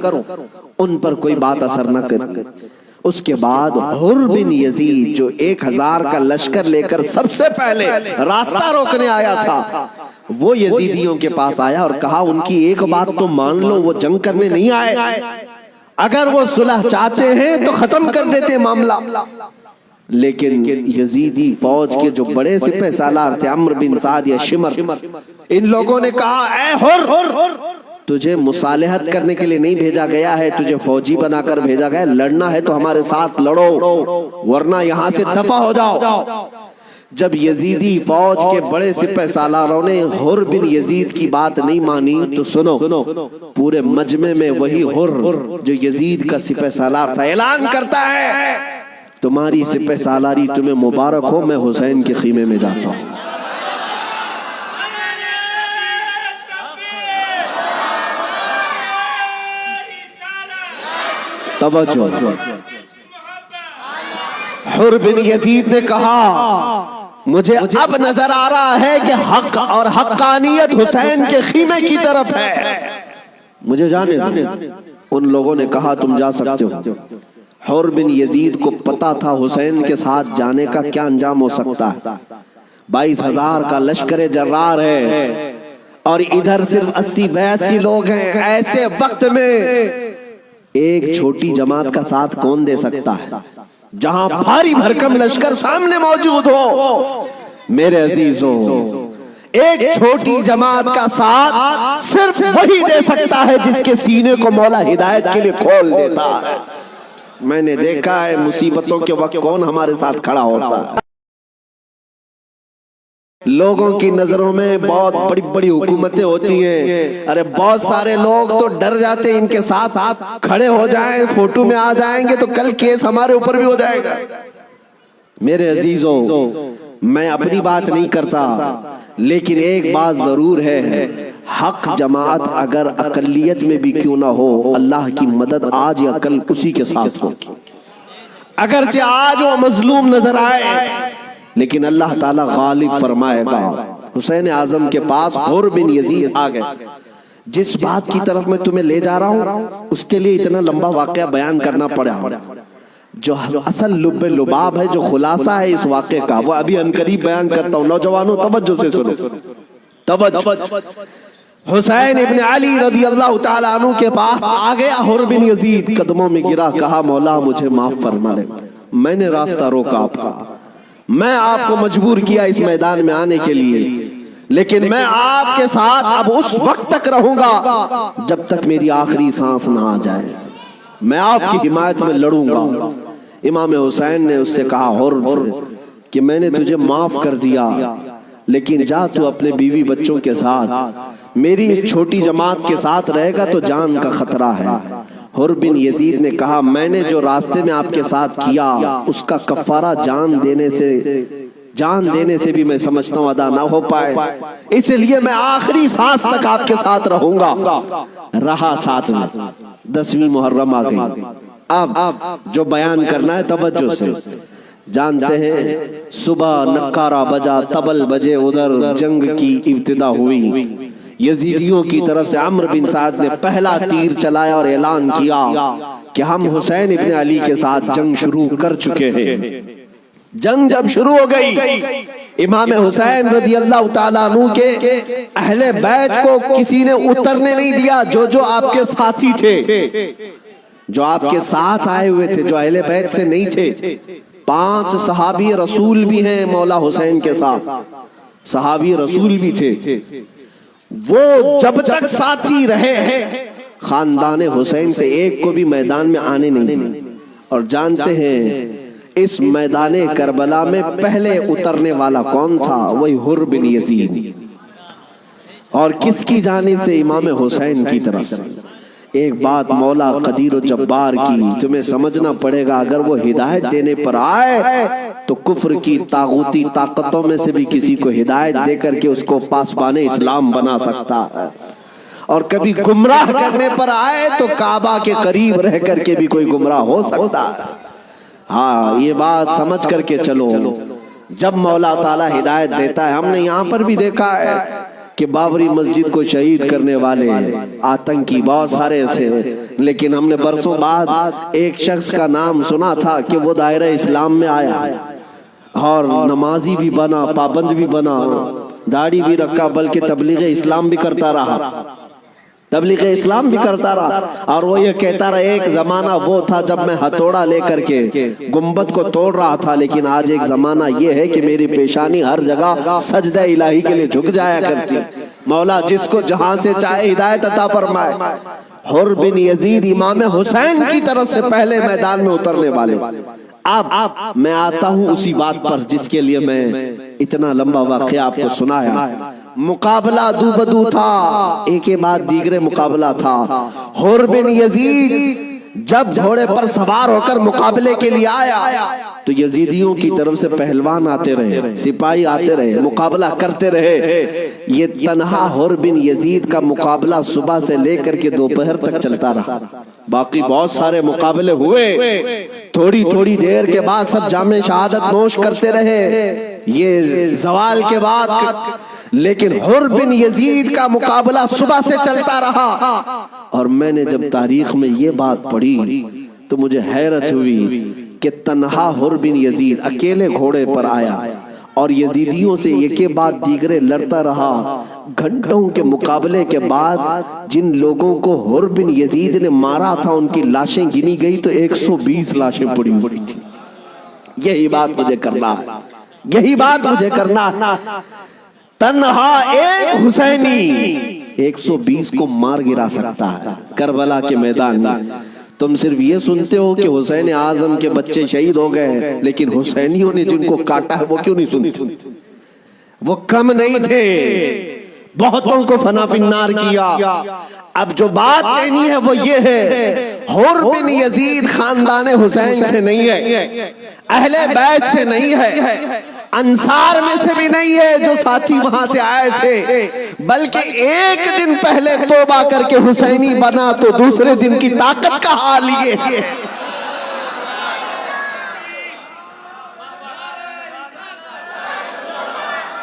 [SPEAKER 1] ان پر کوئی بات اثر نہ کرے۔ اس کے بعد حر بن یزید جو 1000 کا لشکر لے کر سب سے پہلے راستہ روکنے آیا تھا، وہ یزیدیوں کے پاس آیا اور کہا ان کی ایک بات تو مان لو، وہ جنگ کرنے نہیں آئے، اگر وہ صلح چاہتے ہیں تو ختم کر دیتے معاملہ۔ لیکن یزیدی فوج کے جو بڑے سپہ سالار تھے، عمرو بن سعد یا شمر، ان لوگوں نے کہا اے حر، تجھے مصالحت کرنے کے لیے نہیں بھیجا گیا ہے، تجھے فوجی بنا کر بھیجا گیا ہے، لڑنا ہے تو ہمارے ساتھ لڑو ورنہ یہاں سے دفع ہو جاؤ۔ جب یزیدی فوج کے بڑے سپہ سالاروں نے حر بن یزید کی بات نہیں مانی تو سنو، پورے مجمع میں وہی حر جو یزید کا سپہ سالار تھا اعلان کرتا ہے تمہاری سپہ سالاری تمہیں مبارک ہو، میں حسین کے خیمے میں جاتا ہوں۔ توجہ، حر بن یزید نے کہا مجھے اب نظر آ رہا ہے کہ حق اور حقانیت حسین کے خیمے کی طرف ہے، مجھے جانے دو۔ ان لوگوں نے کہا تم جا سکتے ہو۔ حر بن یزید کو پتا تھا حسین کے ساتھ جانے کا کیا انجام ہو سکتا ہے۔ 22,000 کا لشکر جرار ہے اور ادھر صرف 80-82 لوگ ہیں۔ ایسے وقت میں ایک چھوٹی جماعت کا ساتھ کون دے سکتا ہے جہاں بھاری بھرکم لشکر سامنے موجود ہو؟ میرے عزیزوں، ایک چھوٹی جماعت کا ساتھ صرف وہی دے سکتا ہے جس کے سینے کو مولا ہدایت کے لیے کھول دیتا ہے۔ میں نے دیکھا ہے مصیبتوں کے وقت کون ہمارے ساتھ کھڑا ہوتا ہے۔ لوگوں کی نظروں میں بہت بڑی بڑی حکومتیں ہوتی ہیں، ارے بہت سارے لوگ تو ڈر جاتے ہیں ان کے ساتھ کھڑے ہو جائیں، فوٹو میں آ جائیں گے تو کل کیس ہمارے اوپر بھی ہو جائے گا۔ میرے عزیزوں، میں اپنی بات نہیں کرتا، لیکن ایک بات ضرور ہے، حق جماعت اگر اقلیت میں بھی کیوں نہ ہو، اللہ کی مدد آج یا کل اسی کے ساتھ ہوگی۔ اگرچہ آج وہ مظلوم نظر آئے لیکن اللہ تعالیٰ غالب فرمائے گا۔ حسین اعظم کے پاس حر بن یزید آ گئے۔ جس بات کی طرف میں تمہیں لے جا رہا ہوں اس کے لیے اتنا لمبا واقعہ بیان کرنا پڑا۔ جو اصل لب لباب ہے، جو خلاصہ ہے اس واقعے کا، وہ ابھی عنقریب بیان کرتا ہوں۔ نوجوانوں توجہ سے سنو، توجہ۔ حسین ابن علی رضی اللہ تعالیٰ عنہ کے پاس آ گیا حر بن یزید، قدموں میں گرا، کہا مولا مجھے معاف فرما لے، میں نے راستہ روکا آپ کا، میں آپ کو مجبور کیا اس میدان میں آنے کے لیے، لیکن میں آپ کے ساتھ اب اس وقت تک رہوں گا جب تک میری آخری سانس نہ آ جائے، میں آپ کی حمایت میں لڑوں گا۔ امام حسین نے اس سے کہا حر کہ میں نے تجھے معاف کر دیا، لیکن جا تو اپنے بیوی بچوں کے ساتھ، میری اس چھوٹی جماعت کے ساتھ رہے گا تو جان کا خطرہ ہے۔ حر بن یزید نے کہا میں نے جو راستے میں آپ کے ساتھ کیا اس کا کفارہ جان دینے سے بھی میں سمجھتا ہوں ادا نہ ہو پائے، اس لیے میں آخری سانس تک آپ کے ساتھ رہوں گا۔ رہا ساتھ میں، 10ویں محرم آ گئی۔ اب جو بیان کرنا ہے توجہ سے، جانتے ہیں صبح نکارہ بجا، طبل بجے، ادھر جنگ کی ابتدا ہوئی۔ یزیدیوں کی طرف سے عمرو بن سعد نے پہلا تیر چلایا اور اعلان کیا کہ ہم حسین ابن علی کے ساتھ جنگ شروع کر چکے ہیں۔ جنگ جب شروع ہو گئی، امام حسین رضی اللہ تعالیٰ عنہ کے اہل بیت کو کسی نے اترنے نہیں دیا، جو آپ کے ساتھی تھے، جو آپ کے ساتھ آئے ہوئے تھے، جو اہل بیت سے نہیں تھے۔ 5 صحابی رسول بھی ہیں مولا حسین کے ساتھ، صحابی رسول بھی تھے، وہ جب تک ساتھی رہے خاندان حسین سے ایک کو بھی میدان میں آنے نہیں دیا۔ اور جانتے ہیں اس میدان کربلا میں پہلے اترنے والا کون تھا؟ وہی حر بن یزید، اور کس کی جانب سے؟ امام حسین کی طرف سے۔ ایک بات مولا قدیر و جبار کی تمہیں سمجھنا پڑے گا، اگر وہ ہدایت دینے پر آئے تو کفر کی طاغوتی طاقتوں میں سے بھی کسی کو ہدایت دے کر کے اس کو پاسبان اسلام بنا سکتا ہے، اور کبھی گمراہ کرنے پر آئے تو کعبہ کے قریب رہ کر کے بھی کوئی گمراہ ہو سکتا ہے۔ ہاں، یہ بات سمجھ کر کے چلو، جب مولا تعالیٰ ہدایت دیتا ہے، ہم نے یہاں پر بھی دیکھا ہے کہ بابری مسجد کو شہید کرنے والے آتنکی بہت سارے تھے، لیکن ہم نے برسوں بعد ایک شخص کا نام سنا تھا کہ وہ دائرہ اسلام میں آیا اور نمازی بھی بنا، پابند بھی بنا، داڑھی بھی رکھا، بلکہ تبلیغ اسلام بھی کرتا رہا، تبلیغ اسلام بھی کرتا رہا۔ اور وہ یہ کہتا رہا ایک زمانہ وہ تھا جب میں ہتھوڑا لے کر کے گنبد کو توڑ رہا تھا، لیکن آج ایک زمانہ یہ ہے کہ میری پیشانی ہر جگہ سجدہ الہی کے لیے جھک جایا کرتی۔ مولا جس کو جہاں سے چاہے ہدایت عطا فرمائے۔ حر بن یزید امام حسین کی طرف سے پہلے میدان میں اترنے والے، اب میں آتا ہوں اسی بات پر جس کے لیے میں اتنا لمبا واقعہ آپ کو سنایا. مقابلہ دو بدو تھا، ایک کے بعد دیگرے مقابلہ تھا. حر بن یزید جب گھوڑے پر سوار ہو کر مقابلے کے لیے آیا تو یزیدیوں کی طرف سے پہلوان آتے رہے، سپاہی آتے رہے، مقابلہ کرتے رہے. یہ تنہا حر بن یزید کا مقابلہ صبح سے لے کر کے دوپہر تک چلتا رہا. باقی بہت سارے مقابلے ہوئے، تھوڑی تھوڑی دیر کے بعد سب جام شہادت نوش کرتے رہے، یہ زوال کے بعد. لیکن حر بن یزید کا مقابلہ صبح سے چلتا رہا. اور میں نے جب تاریخ میں یہ بات پڑھی تو مجھے حیرت ہوئی کہ تنہا حر بن یزید اکیلے گھوڑے پر آیا اور یزیدیوں سے ایک کے بعد دیگرے لڑتا رہا. گھنٹوں کے مقابلے کے بعد جن لوگوں کو حر بن یزید نے مارا تھا ان کی لاشیں گنی گئی تو 120 لاشیں پڑی ہوئی تھی. یہی بات مجھے کرنا ہے، یہی بات مجھے کرنا ہے. تنہا ایک حسینی 120 کو مار گرا سکتا ہے کربلا کے میدان میں. تم صرف یہ سنتے ہو کہ حسین اعظم کے بچے شہید ہو گئے، لیکن حسینیوں نے جن کو کاٹا ہے وہ کیوں نہیں سنتے؟ وہ کم نہیں تھے، بہتوں کو فنا فی النار کیا. اب جو بات کہنی ہے وہ یہ ہے، حر بن یزید خاندان حسین سے نہیں ہے، اہل بیت سے نہیں ہے، انصار میں سے بھی نہیں ہے جو ساتھی وہاں سے آئے تھے، بلکہ ایک دن پہلے توبہ کر کے حسینی بنا تو دوسرے دن کی طاقت کا حال یہ ہے.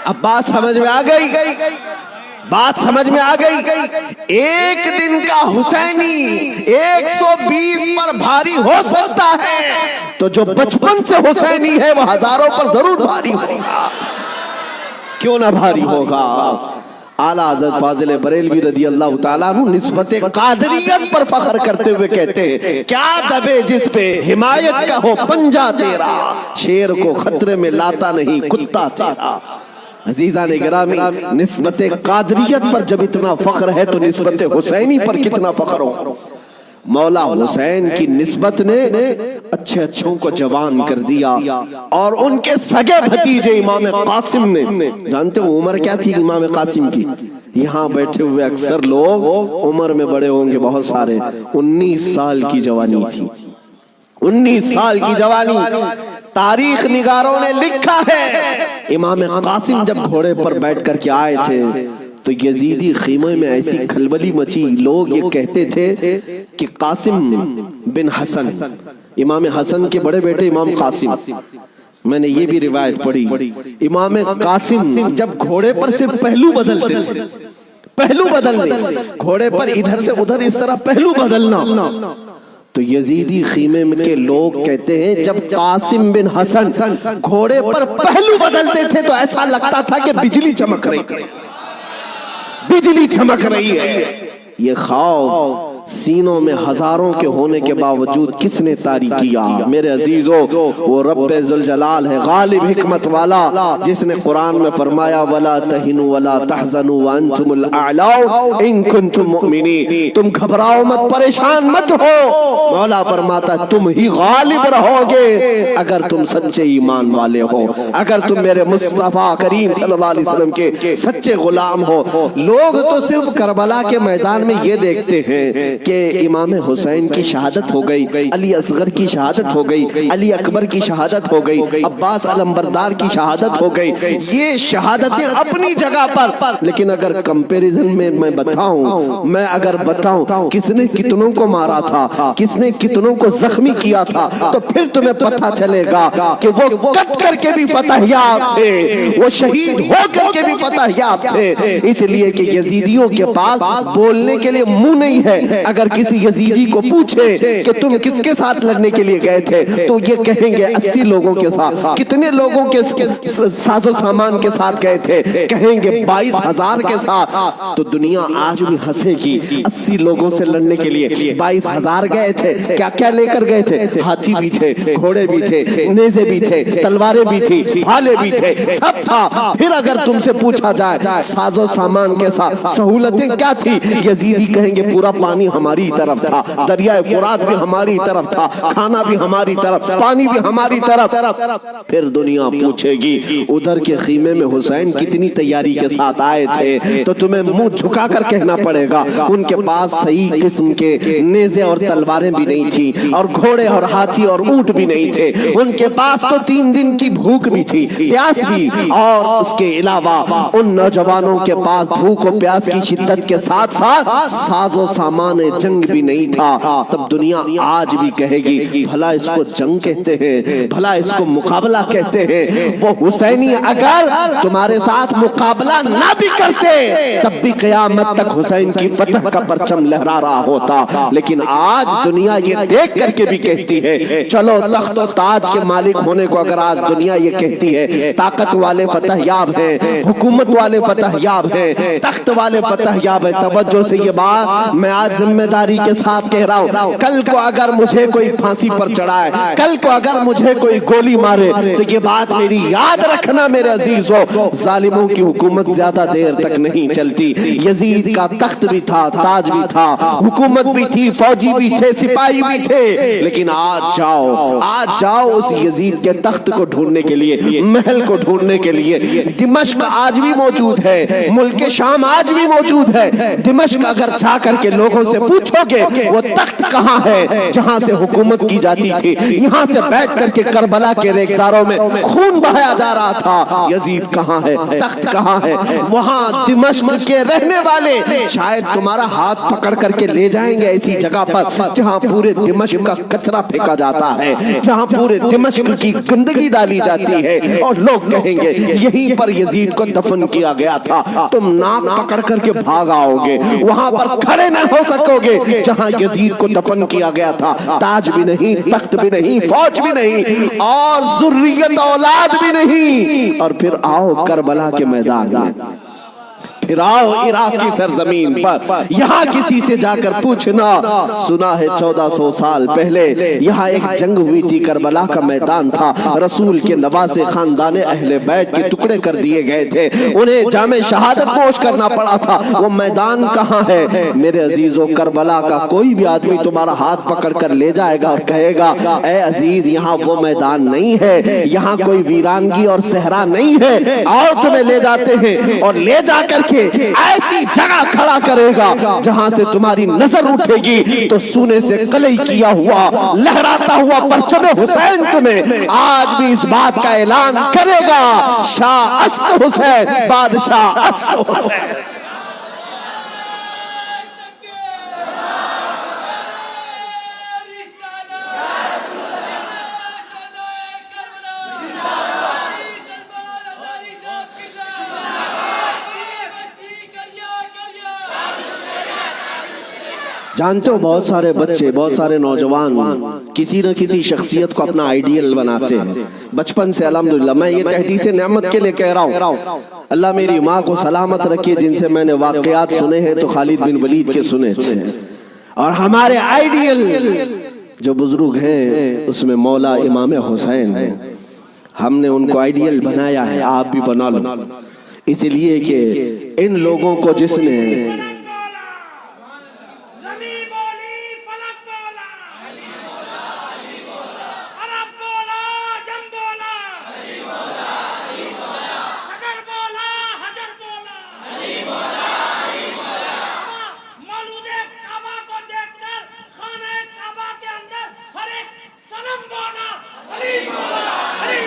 [SPEAKER 1] اب بات سمجھ میں آ گئی، بات سمجھ میں آ گئی. ایک دن کا حسینی 120 پر بھاری ہو سکتا ہے تو جو بچپن سے حسینی ہے وہ ہزاروں پر ضرور بھاری ہوگا. کیوں نہ بھاری ہوگا؟ اعلیٰ حضرت فاضل بریلوی رضی اللہ تعالیٰ عنہ نسبت قادریت پر فخر کرتے ہوئے کہتے ہیں، کیا دبے جس پہ حمایت کا ہو پنجہ تیرا، شیر کو خطرے میں لاتا نہیں کتا تیرا. عزیزان گرامی، نسبت قادریت پر جب اتنا فخر ہے تو نسبت حسینی پر کتنا فخر ہو. مولا حسین کی نسبت نے اچھے اچھوں کو جوان کر دیا. اور ان کے سگے بھتیجے امام قاسم نے، جانتے ہو عمر کیا تھی امام قاسم کی؟ یہاں بیٹھے ہوئے اکثر لوگ عمر میں بڑے ہوں گے بہت سارے، 19 سال کی جوانی تھی. 19 سال کی جوانی. تاریخ نگاروں نے لکھا ہے امام قاسم جب گھوڑے پر بیٹھ کر کے آئے تھے تو یزیدی خیمے میں ایسی کھلبلی مچی. لوگ یہ کہتے تھے کہ قاسم بن حسن، امام حسن کے بڑے بیٹے امام قاسم، میں نے یہ بھی روایت پڑھی، امام قاسم جب گھوڑے پر صرف پہلو بدلتے تھے، پہلو بدلنے، گھوڑے پر ادھر سے ادھر اس طرح پہلو بدلنا، تو یزیدی خیمے کے لوگ کہتے ہیں جب قاسم بن حسن گھوڑے پر پہلو بدلتے تھے تو ایسا لگتا تھا کہ بجلی چمک رہی ہے، بجلی چمک رہی ہے. یہ خوف سینوں میں ہزاروں کے ہونے کے باوجود کس نے طاری کیا؟ میرے عزیزو، وہ رب ذوالجلال ہے، غالب حکمت والا، جس نے قرآن میں فرمایا وَلَا تَهِنُوا وَلَا تَحْزَنُوا وَأَنْتُمُ الْأَعْلَوْنَ إِن كُنتُم مُؤْمِنِينَ. تم گھبراؤ مت، پریشان مت ہو. مولا فرماتا تم ہی غالب رہو گے اگر تم سچے ایمان والے ہو، اگر تم میرے مصطفیٰ کریم صلی اللہ علیہ وسلم کے سچے غلام ہو. لوگ تو صرف کربلا کے میدان میں یہ دیکھتے ہیں کہ امام حسین کی شہادت ہو گئی، علی اصغر کی شہادت ہو گئی، علی اکبر کی شہادت ہو گئی، عباس علمبردار کی شہادت ہو گئی. یہ شہادتیں اپنی جگہ پر، لیکن اگر کمپیریزن میں میں بتاؤں، میں اگر بتاؤں کس نے کتنوں کو مارا تھا، کس نے کتنوں کو زخمی کیا تھا، تو پھر تمہیں پتہ چلے گا کہ وہ کٹ کر کے بھی فتح یاب تھے، وہ شہید ہو کر کے بھی فتح یاب تھے. اس لیے کہ یزیدیوں کے پاس بولنے کے لیے منہ نہیں ہے. اگر کسی یزیدی کو پوچھے کہ تم کس کے ساتھ لڑنے کے لیے گئے تھے تو یہ کہیں گے 80 لوگوں کے ساتھ. کتنے لوگوں کے ساز و سامان کے ساتھ گئے تھے؟ کہیں گے 22,000 کے ساتھ. تو دنیا آج بھی ہنسے گی. 80 لوگوں سے لڑنے کے لیے 22,000 گئے تھے. کیا کیا لے کر گئے تھے؟ ہاتھی بھی تھے، گھوڑے بھی تھے، نیزے بھی تھے، تلواریں بھی تھی، بھالے بھی تھے، سب تھا. پھر اگر تم سے پوچھا جائے ساز و سامان کے ساتھ سہولتیں کیا تھی، یزیدی کہیں گے پورا پانی ہماری طرف تھا، دریائے فرات بھی ہماری طرف تھا، کھانا بھی ہماری طرف، پانی بھی ہماری طرف۔ پھر دنیا پوچھے گی ادھر کے خیمے میں حسین کتنی تیاری کے ساتھ آئے تھے، تو تمہیں منہ جھکا کر کہنا پڑے گا ان کے پاس صحیح قسم کے نیزے اور تلواریں بھی نہیں تھی، اور گھوڑے اور ہاتھی اور اونٹ بھی نہیں تھے، ان کے پاس تو 3 دن کی بھوک بھی تھی، پیاس بھی، اور اس کے علاوہ ان نوجوانوں کے پاس بھوک و پیاس کی شدت کے ساتھ ساتھ ساز و سامان جنگ بھی نہیں تھا۔ تب دنیا آج بھی کہے گی بھلا اس کو جنگ کہتے ہیں، بھلا اس کو مقابلہ کہتے ہیں۔ وہ حسینی اگر تمہارے ساتھ مقابلہ نہ بھی کرتے تب بھی قیامت تک حسین کی فتح کا پرچم لہرا رہا ہوتا، لیکن آج دنیا یہ دیکھ کر کے بھی کہتی ہے، چلو تخت و تاج کے مالک ہونے کو اگر آج دنیا یہ کہتی ہے، طاقت والے فتح یاب ہیں، حکومت والے فتح یاب ہیں، تخت والے فتح یاب ہیں، توجہ سے یہ بات میں آج ذمہ داری کے ساتھ کہہ رہا ہوں، کل کو اگر مجھے کوئی پھانسی پر چڑھائے، کل کو اگر مجھے کوئی گولی مارے، تو یہ بات میری یاد رکھنا میرے عزیزو، ظالموں کی حکومت زیادہ دیر تک نہیں چلتی۔ یزید کا تخت بھی تھا، تاج بھی تھا، حکومت بھی تھی، فوجی بھی تھے، سپاہی بھی تھے، لیکن آج جاؤ اس یزید کے تخت کو ڈھونڈنے کے لیے، محل کو ڈھونڈنے کے لیے۔ دمشق آج بھی موجود ہے، ملک شام آج بھی موجود ہے۔ دمشق اگر جا کر کے لوگوں سے پوچھو گے وہ تخت کہاں ہے جہاں سے حکومت کی جاتی تھی، یہاں سے بیٹھ کر کے کربلا کے ریگزاروں میں خون بہایا جا رہا تھا، یزید کہاں ہے، تخت کہاں ہے؟ وہاں دمشق کے رہنے والے شاید تمہارا ہاتھ پکڑ کر کے لے جائیں گے ایسی جگہ پر جہاں پورے دمشق کا کچرا پھینکا جاتا ہے، جہاں پورے دمشق کی گندگی ڈالی جاتی ہے، اور لوگ کہیں گے یہیں پر یزید کو دفن کیا گیا تھا۔ تم ناک پکڑ کر کے بھاگ آؤ گے، وہاں پر کھڑے نہ ہو سکو گے جہاں یزید کو دفن کیا گیا تھا۔ تاج بھی نہیں، تخت بھی نہیں، فوج بھی نہیں، اور ذریت اولاد بھی نہیں، اور پھر آؤ کربلا کے میدان میں، پھر آؤ عراق کی سرزمین پر، یہاں کسی سے جا کر پوچھنا، سنا ہے 1400 سال پہلے یہاں ایک جنگ ہوئی تھی، کربلا کا میدان تھا، رسول کے نواسے خاندان اہل بیت کے ٹکڑے کر دیے گئے تھے، انہیں جام شہادت نوش کرنا پڑا تھا، وہ میدان کہاں ہے؟ میرے عزیزو، کربلا کا کوئی بھی آدمی تمہارا ہاتھ پکڑ کر لے جائے گا اور کہے گا اے عزیز یہاں وہ میدان نہیں ہے، یہاں کوئی ویرانگی اور صحرا نہیں ہے، آؤ تمہیں لے جاتے ہیں، اور لے جا کر ایسی جگہ کھڑا کرے گا جہاں سے تمہاری نظر اٹھے گی تو سونے سے قلعی کیا ہوا لہراتا ہوا پرچم حسین تمہیں آج بھی اس بات کا اعلان کرے گا، شاہ است حسین، بادشاہ است حسین۔ جانتے ہو بہت سارے بچے، بہت سارے نوجوان کسی نہ کسی شخصیت کو اپنا آئیڈیل بناتے ہیں بچپن سے، الحمدللہ میں یہ تحدیث نعمت کے لئے کہہ رہا ہوں، اللہ میری ماں کو سلامت رکھے، جن سے میں نے واقعات سنے ہیں تو خالد بن ولید کے سنے تھے، اور ہمارے آئیڈیل جو بزرگ ہیں اس میں مولا امام حسین ہیں، ہم نے ان کو آئیڈیل بنایا ہے، آپ بھی بنا لو، اس لیے کہ ان لوگوں کو جس نے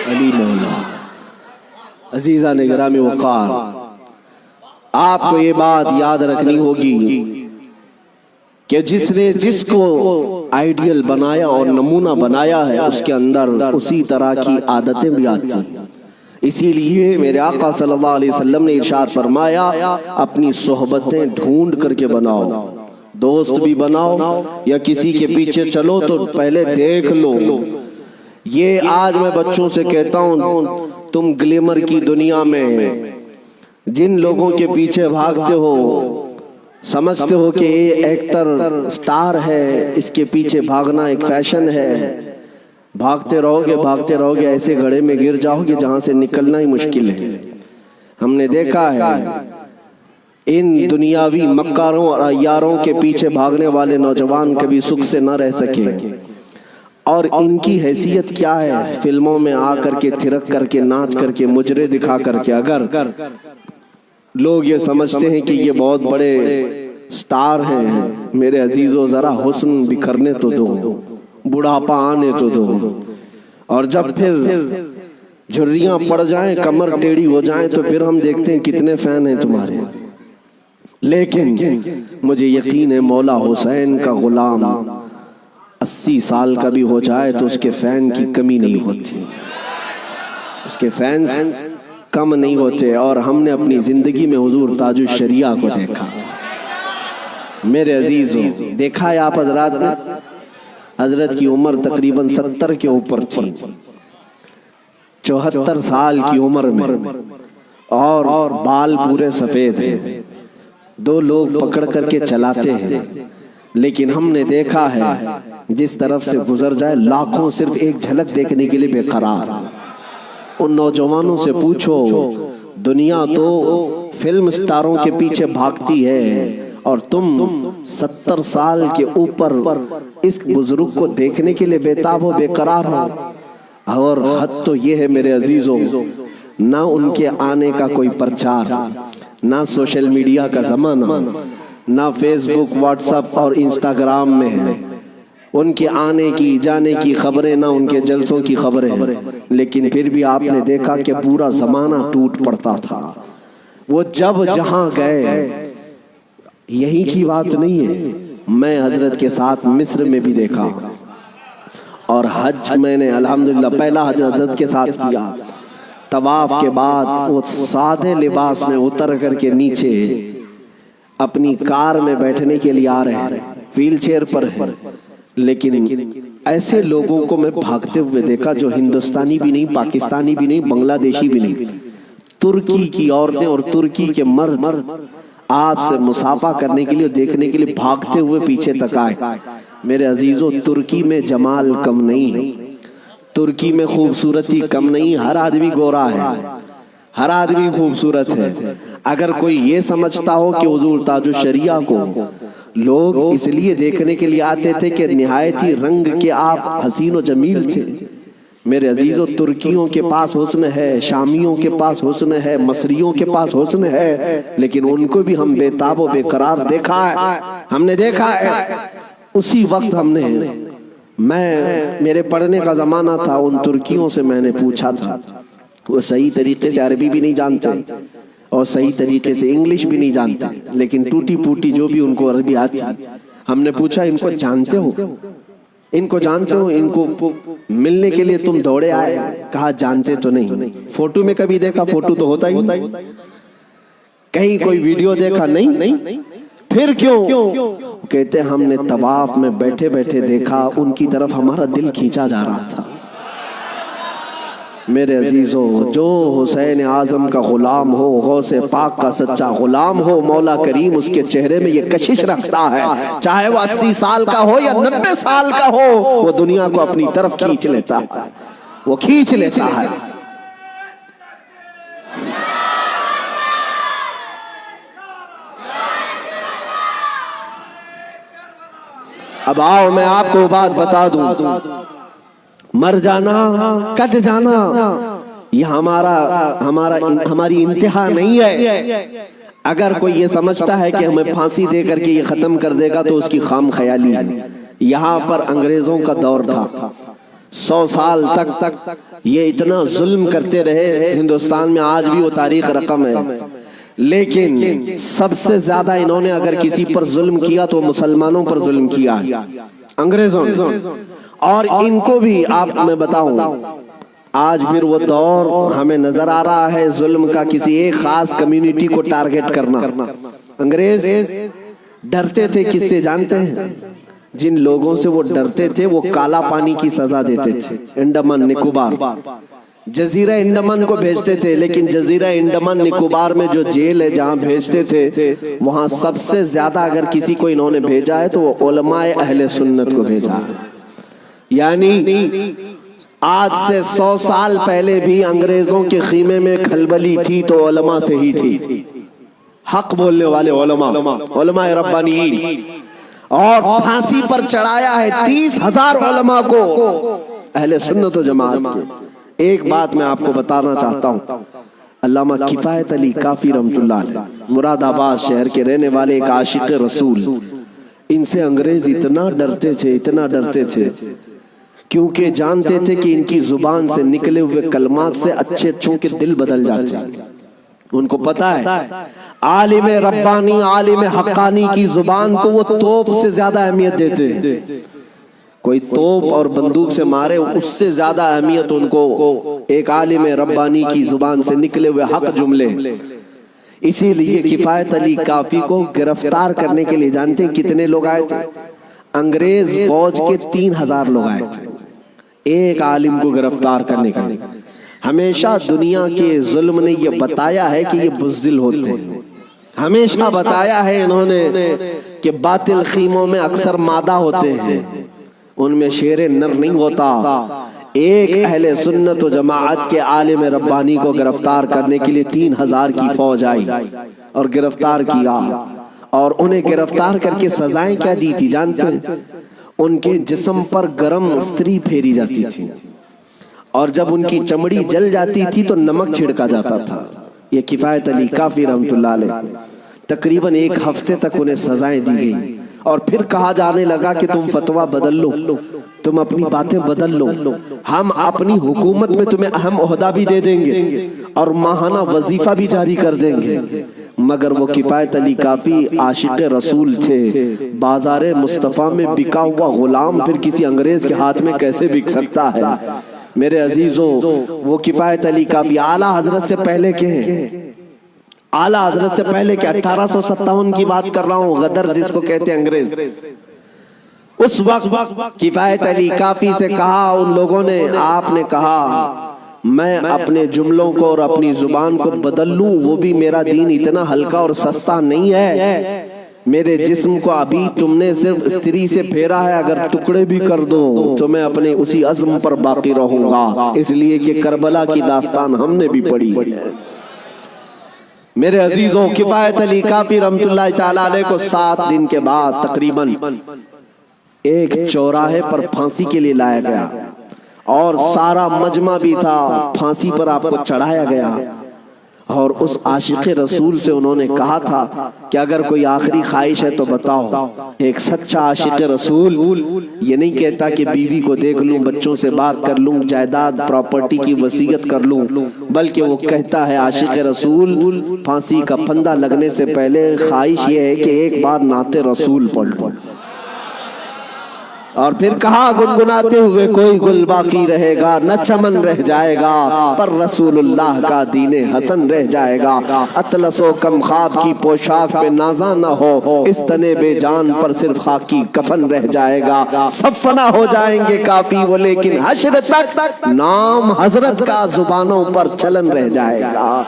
[SPEAKER 1] علی مولا، عزیزان گرامی وقار، آپ کو یہ بات یاد رکھنی ہوگی کہ جس نے جس کو آئیڈیل بنایا اور نمونہ بنایا ہے اس کے اندر اسی طرح کی عادتیں بھی آتی ہیں، اسی لیے میرے آقا صلی اللہ علیہ وسلم نے ارشاد فرمایا اپنی صحبتیں ڈھونڈ کر کے بناؤ، دوست بھی بناؤ یا کسی کے پیچھے چلو تو پہلے دیکھ لو۔ یہ آج میں بچوں سے کہتا ہوں، تم گلیمر کی دنیا میں جن لوگوں کے پیچھے بھاگتے ہو سمجھتے ہو کہ یہ ایکٹر سٹار ہے، اس کے پیچھے بھاگنا ایک فیشن ہے، بھاگتے رہو گے ایسے گڑھے میں گر جاؤ گے جہاں سے نکلنا ہی مشکل ہے۔ ہم نے دیکھا ہے ان دنیاوی مکاروں اور عیاروں کے پیچھے بھاگنے والے نوجوان کبھی سکھ سے نہ رہ سکے، اور ان کی حیثیت کیا ہے؟ فلموں میں آ کر کے تھرک کر کے ناچ کر کے مجرے دکھا کر کے اگر لوگ یہ سمجھتے ہیں کہ یہ بہت بڑے سٹار ہیں، میرے عزیزو ذرا حسن بکھرنے تو دو، بڑھاپا آنے تو دو، اور جب پھر جھریاں پڑ جائیں، کمر ٹیڑھی ہو جائیں، تو پھر ہم دیکھتے ہیں کتنے فین ہیں تمہارے۔ لیکن مجھے یقین ہے مولا حسین کا غلام 80 سال کا بھی ہو جائے تو اس کے فین کی کمی نہیں ہوتی، اس کے فینز کم نہیں ہوتے۔ اور ہم نے اپنی زندگی میں حضور تاج الشریعہ کو دیکھا۔ میرے عزیزو، دیکھا ہے آپ حضرات نے، حضرت کی عمر تقریباً 70 کے اوپر تھی، 74 سال کی عمر میں، اور بال پورے سفید ہیں، 2 لوگ پکڑ کر کے چلاتے ہیں، لیکن ہم نے دیکھا ہے جس طرف سے گزر جائے لاکھوں صرف ایک جھلک دیکھنے کے لیے بے قرار۔ ان نوجوانوں سے پوچھو، دنیا تو فلم سٹاروں کے پیچھے بھاگتی ہے اور تم 70 سال کے اوپر اس بزرگ کو دیکھنے کے لیے بےتاب ہو، بے قرار ہو۔ اور حد تو یہ ہے میرے عزیزوں، نہ ان کے آنے کا کوئی پرچار، نہ سوشل میڈیا کا زمانہ، نہ فیس بک، واٹس ایپ اور انسٹاگرام میں ہے ان کے آنے کی جانے کی خبریں، نہ ان کے جلسوں کی خبریں، لیکن پھر بھی آپ نے دیکھا کہ پورا زمانہ ٹوٹ پڑتا تھا۔ وہ جب جہاں گئے، یہی کی بات نہیں ہے، میں حضرت کے ساتھ مصر میں بھی دیکھا، اور حج میں نے الحمدللہ پہلا حج حضرت کے ساتھ کیا۔ طواف کے بعد وہ سادے لباس میں اتر کر کے نیچے اپنی کار میں بیٹھنے کے لیے آ رہے ہیں، ویل چیئر پر ہے، لیکن ایسے لوگوں کو میں بھاگتے ہوئے دیکھا جو ہندوستانی بھی نہیں، پاکستانی بھی نہیں، بنگلہ دیشی بھی نہیں، ترکی کی عورتیں اور ترکی کے مرد آپ سے مصافحہ کرنے کے لیے، دیکھنے کے لیے بھاگتے ہوئے پیچھے تک آئے۔ میرے عزیزو، ترکی میں جمال کم نہیں، ترکی میں خوبصورتی کم نہیں، ہر آدمی گورا ہے، ہر آدمی خوبصورت ہے۔ اگر کوئی یہ سمجھتا ہو کہ حضور تاج الشریعہ کو لوگ اس لیے دیکھنے کے لیے آتے تھے کہ نہایت ہی رنگ کے آپ حسین و جمیل تھے، میرے عزیزو ترکیوں کے پاس حسن ہے، شامیوں کے پاس حسن ہے، مصریوں کے پاس حسن ہے، لیکن ان کو بھی ہم بے تاب و بے قرار دیکھا ہے، ہم نے دیکھا ہے۔ اسی وقت ہم نے، میرے پڑھنے کا زمانہ تھا، ان ترکیوں سے میں نے پوچھا تھا، وہ صحیح طریقے سے عربی بھی نہیں جانتے اور صحیح طریقے سے انگلش بھی نہیں جانتے، لیکن ٹوٹی پوٹی جو بھی ان کو عربی آتی، ہم نے پوچھا ان کو جانتے ہو، ان کو جانتے ہو، ان کو ملنے کے لیے تم دوڑے آئے؟ کہا جانتے تو نہیں، فوٹو میں کبھی دیکھا، فوٹو تو ہوتا ہی، کہیں کوئی ویڈیو دیکھا؟ نہیں۔ پھر کیوں؟ کہتے ہم نے طواف میں بیٹھے بیٹھے دیکھا، ان کی طرف ہمارا دل کھینچا جا رہا تھا۔ میرے عزیزو، جو حسین اعظم کا غلام ہو، غوث پاک کا سچا غلام ہو، مولا کریم اس کے چہرے میں یہ کشش رکھتا ہے، چاہے وہ 80 سال کا ہو یا 90 سال کا ہو، وہ دنیا کو اپنی طرف کھینچ لیتا ہے، وہ کھینچ لیتا ہے۔ اب آؤ میں آپ کو بات بتا دوں، مر جانا، کٹ جانا، یہ ہماری انتہا نہیں ہے۔ اگر کوئی یہ سمجھتا ہے کہ ہمیں پھانسی دے کر کے یہ ختم کر دے گا تو اس کی خام خیالی ہے۔ یہاں پر انگریزوں کا دور تھا، 100 سال تک یہ اتنا ظلم کرتے رہے، ہندوستان میں آج بھی وہ تاریخ رقم ہے، لیکن سب سے زیادہ انہوں نے اگر کسی پر ظلم کیا تو مسلمانوں پر ظلم کیا ہے، انگریزوں نے۔ اور ان کو بھی آپ میں بتاؤں، آج پھر وہ دور ہمیں نظر آ رہا ہے ظلم کا، کسی ایک خاص کمیونٹی کو ٹارگٹ کرنا۔ انگریز ڈرتے تھے کس سے جانتے ہیں؟ جن لوگوں سے وہ ڈرتے تھے وہ کالا پانی کی سزا دیتے تھے، انڈمان نکوبار، جزیرہ انڈمان کو بھیجتے تھے، لیکن جزیرہ انڈمان نکوبار میں جو جیل ہے جہاں بھیجتے تھے، وہاں سب سے زیادہ اگر کسی کو انہوں نے بھیجا ہے تو وہ علماء اہل سنت کو بھیجا ہے۔ یعنی آج سے 100 سال پہلے بھی انگریزوں کے خیمے میں کھلبلی تھی تو علماء سے ہی تھی۔ حق بولنے والے علماء، علماء ربانیین، اور پھانسی پر چڑھایا ہے 30,000 علماء کو اہل سنت و جماعت کے۔ ایک بات میں آپ کو بتانا چاہتا ہوں، علامہ کفایت علی کافی رحمت اللہ علیہ مراد آباد شہر کے رہنے والے ایک عاشق رسول، ان سے انگریز اتنا ڈرتے تھے، اتنا ڈرتے تھے، کیونکہ جانتے تھے کہ ان کی زبان سے نکلے ہوئے کلمات سے اچھے اچھوں کے دل بدل جاتے ہیں۔ ان کو پتا ہے عالم ربانی، عالم حقانی کی زبان کو وہ توپ سے زیادہ اہمیت دیتے ہیں۔ کوئی توپ اور بندوق سے مارے اس سے زیادہ اہمیت ان کو ایک عالم ربانی کی زبان سے نکلے ہوئے حق جملے۔ اسی لیے کفایت علی کافی کو گرفتار کرنے کے لیے جانتے ہیں کتنے لوگ آئے تھے؟ انگریز فوج کے 3,000 لوگ آئے تھے ایک عالم کو گرفتار کرنے کے لیے۔ ہمیشہ دنیا کے ظلم نے یہ بتایا ہے کہ یہ بزدل ہوتے ہیں، ہمیشہ بتایا ہے انہوں نے کہ باطل خیموں میں اکثر مادہ ہوتے ہیں، ان میں شیر نر نہیں ہوتا۔ ایک اہل سنت و جماعت کے عالم ربانی کو گرفتار کرنے کے لیے 3,000 کی فوج آئی اور گرفتار کیا، اور انہیں گرفتار کر کے سزائیں کیا دی تھی جانتے ہیں؟ ان کے جسم پر گرم استری پھیری جاتی تھی، اور جب ان کی چمڑی جل جاتی تھی تو نمک چھڑکا جاتا تھا۔ یہ کفایت علی کافی رحمت اللہ علیہ تقریباً 1 ہفتے تک انہیں سزائیں دی گئی، اور پھر کہا جانے لگا کہ تم فتویٰ بدل لو، تم اپنی باتیں بدل لو، ہم اپنی حکومت میں تمہیں اہم عہدہ بھی دے دیں گے اور ماہانہ وظیفہ بھی جاری کر دیں گے۔ مگر وہ کفایت علی کافی عاشق رسول تھے، بازار مصطفیٰ میں بکا ہوا غلام پھر کسی انگریز کے ہاتھ میں کیسے بک سکتا ہے؟ میرے عزیزوں، وہ کفایت علی کافی اعلیٰ حضرت سے پہلے کے ہیں، اعلیٰ حضرت سے پہلے کے 1857 کی بات کر رہا ہوں، غدر جس کو کہتے ہیں انگریز۔ اس وقت کفایت علی کافی سے کہا ان لوگوں نے، آپ نے کہا میں اپنے جملوں کو اور اپنی زبان کو بدل لوں، وہ بھی میرا دین اتنا ہلکا اور سستا نہیں ہے، میرے جسم کو ابھی تم نے صرف استری سے پھیرا ہے، اگر ٹکڑے بھی کر دو تو میں اپنے اسی عزم پر باقی رہوں گا، اس لیے کہ کربلا کی داستان ہم نے بھی پڑھی ہے۔ میرے عزیزوں، کفایت علی کافی رحمت اللہ تعالیٰ علیہ کو 7 دن کے بعد تقریباً ایک چوراہے پر پھانسی کے لیے لایا گیا، اور سارا مجمع بھی تھا، پھانسی پر آپ کو چڑھایا گیا، اور اس عاشق رسول سے انہوں نے کہا تھا کہ اگر کوئی آخری خواہش ہے تو بتاؤ۔ ایک سچا عاشق رسول یہ نہیں کہتا کہ بیوی کو دیکھ لوں، بچوں سے بات کر لوں، جائیداد پراپرٹی کی وصیت کر لوں، بلکہ وہ کہتا ہے عاشق رسول پھانسی کا پھندا لگنے سے پہلے خواہش یہ ہے کہ ایک بار نعت رسول پڑھ لوں۔ اور پھر کہا گنگناتے ہوئے، کوئی گل باقی رہے گا نہ چمن رہ جائے گا، پر رسول اللہ کا دین حسن رہ جائے گا، اطلس و کم خواب کی پوشاک پہ نازاں نہ ہو، اس تنے بے جان پر صرف خاکی کفن رہ جائے گا، سب فنا ہو جائیں گے کافی وہ لیکن حشر تک نام حضرت کا زبانوں پر چلن رہ جائے گا۔